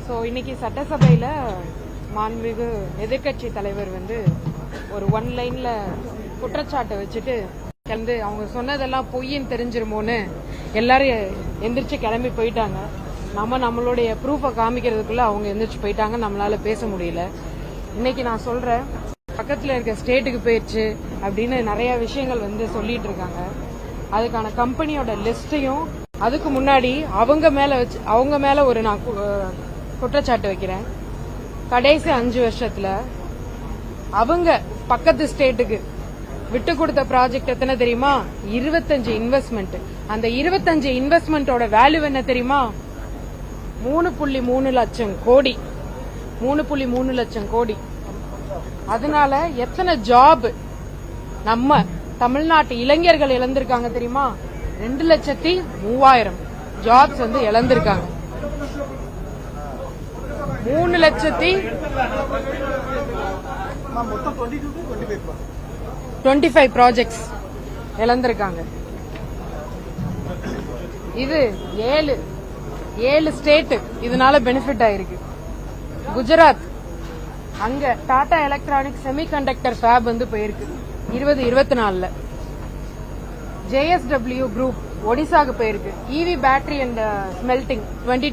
So இன்னைக்கு சட்டசபையில் மாண்புமிகு எதிர்கட்சி தலைவர் ஒரு ஒன் லைன்ல குற்றச்சாட்டை வச்சுட்டு கிளம்பி அவங்க சொன்னதெல்லாம் பொய்ன்னு தெரிஞ்சிருமோன்னு எல்லாரும் எந்திரிச்சு கிளம்பி போயிட்டாங்க. நம்மளுடைய ப்ரூஃபை காமிக்கிறதுக்குள்ள அவங்க எந்திரிச்சு போயிட்டாங்க. நம்மளால பேச முடியல. இன்னைக்கு நான் சொல்றேன், பக்கத்தில் இருக்க ஸ்டேட்டுக்கு போயிடுச்சு அப்படின்னு நிறைய விஷயங்கள் சொல்லிட்டு இருக்காங்க. அதுக்கான கம்பெனியோட லிஸ்டையும் அதுக்கு முன்னாடி அவங்க மேல ஒரு நான் குற்றச்சாட்டு வைக்கிறேன். கடைசி 5 வருஷத்துல அவங்க பக்கத்து ஸ்டேட்டுக்கு விட்டு கொடுத்த ப்ராஜெக்ட் எத்தனை தெரியுமா? 25 இன்வெஸ்ட்மெண்ட். அந்த 25 இன்வெஸ்ட்மெண்டோட வேல்யூ என்ன தெரியுமா? 3.3 லட்சம் கோடி. 3.3 லட்சம் கோடி. அதனால எத்தனை ஜாப் நம்ம தமிழ்நாட்டு இளைஞர்கள் இழந்திருக்காங்க தெரியுமா? 2,03,000 ஜாப்ஸ் இழந்திருக்காங்க. 3,25 ப்ராஜெக்ட்ஸ் இழந்திருக்காங்க. இது 7 ஸ்டேட் இதனால பெனிஃபிட் ஆயிருக்கு. குஜராத் அங்க டாடா எலக்ட்ரானிக் செமிகண்டக்டர் ஃபேப் போயிருக்கு 2024. JSW குரூப் ஒடிசாக்கு போயிருக்கு. EV battery and smelting 22